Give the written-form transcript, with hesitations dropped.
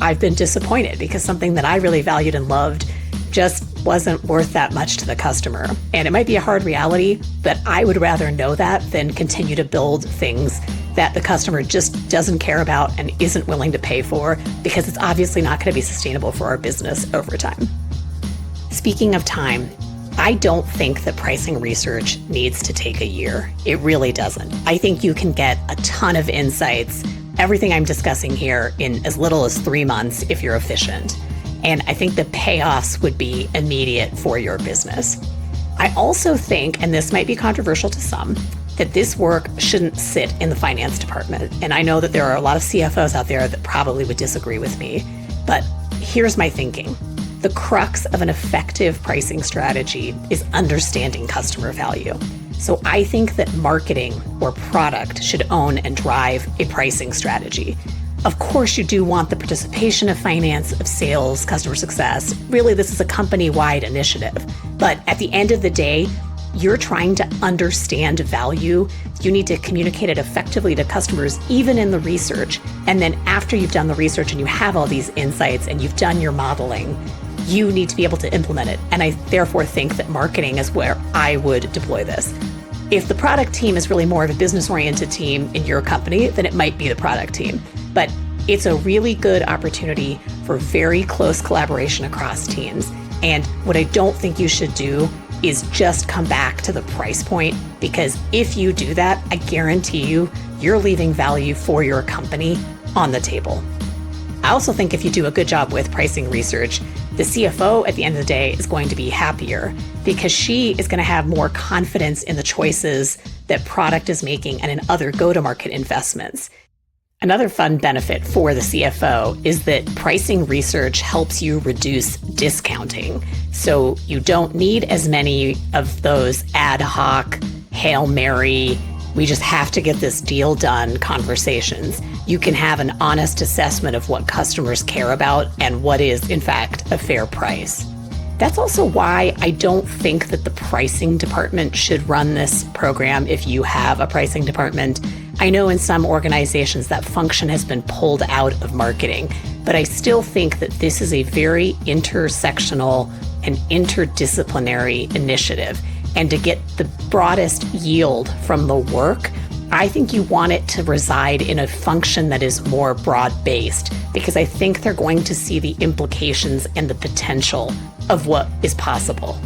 I've been disappointed because something that I really valued and loved just wasn't worth that much to the customer. And it might be a hard reality, but I would rather know that than continue to build things that the customer just doesn't care about and isn't willing to pay for, because it's obviously not going to be sustainable for our business over time. Speaking of time, I don't think that pricing research needs to take a year. It really doesn't. I think you can get a ton of insights, everything I'm discussing here, in as little as 3 months if you're efficient. And I think the payoffs would be immediate for your business. I also think, and this might be controversial to some, that this work shouldn't sit in the finance department. And I know that there are a lot of CFOs out there that probably would disagree with me, but here's my thinking. The crux of an effective pricing strategy is understanding customer value. So I think that marketing or product should own and drive a pricing strategy. Of course, you do want the participation of finance, of sales, customer success. Really, this is a company-wide initiative. But at the end of the day, you're trying to understand value. You need to communicate it effectively to customers, even in the research. And then after you've done the research and you have all these insights and you've done your modeling, you need to be able to implement it. And I therefore think that marketing is where I would deploy this. If the product team is really more of a business-oriented team in your company, then it might be the product team. But it's a really good opportunity for very close collaboration across teams. And what I don't think you should do is just come back to the price point, because if you do that, I guarantee you, you're leaving value for your company on the table. I also think if you do a good job with pricing research, the CFO at the end of the day is going to be happier because she is going to have more confidence in the choices that product is making and in other go-to-market investments. Another fun benefit for the CFO is that pricing research helps you reduce discounting. So you don't need as many of those ad hoc, Hail Mary, we just have to get this deal done conversations. You can have an honest assessment of what customers care about and what is, in fact, a fair price. That's also why I don't think that the pricing department should run this program if you have a pricing department. I know in some organizations that function has been pulled out of marketing, but I still think that this is a very intersectional and interdisciplinary initiative. And to get the broadest yield from the work, I think you want it to reside in a function that is more broad-based, because I think they're going to see the implications and the potential of what is possible.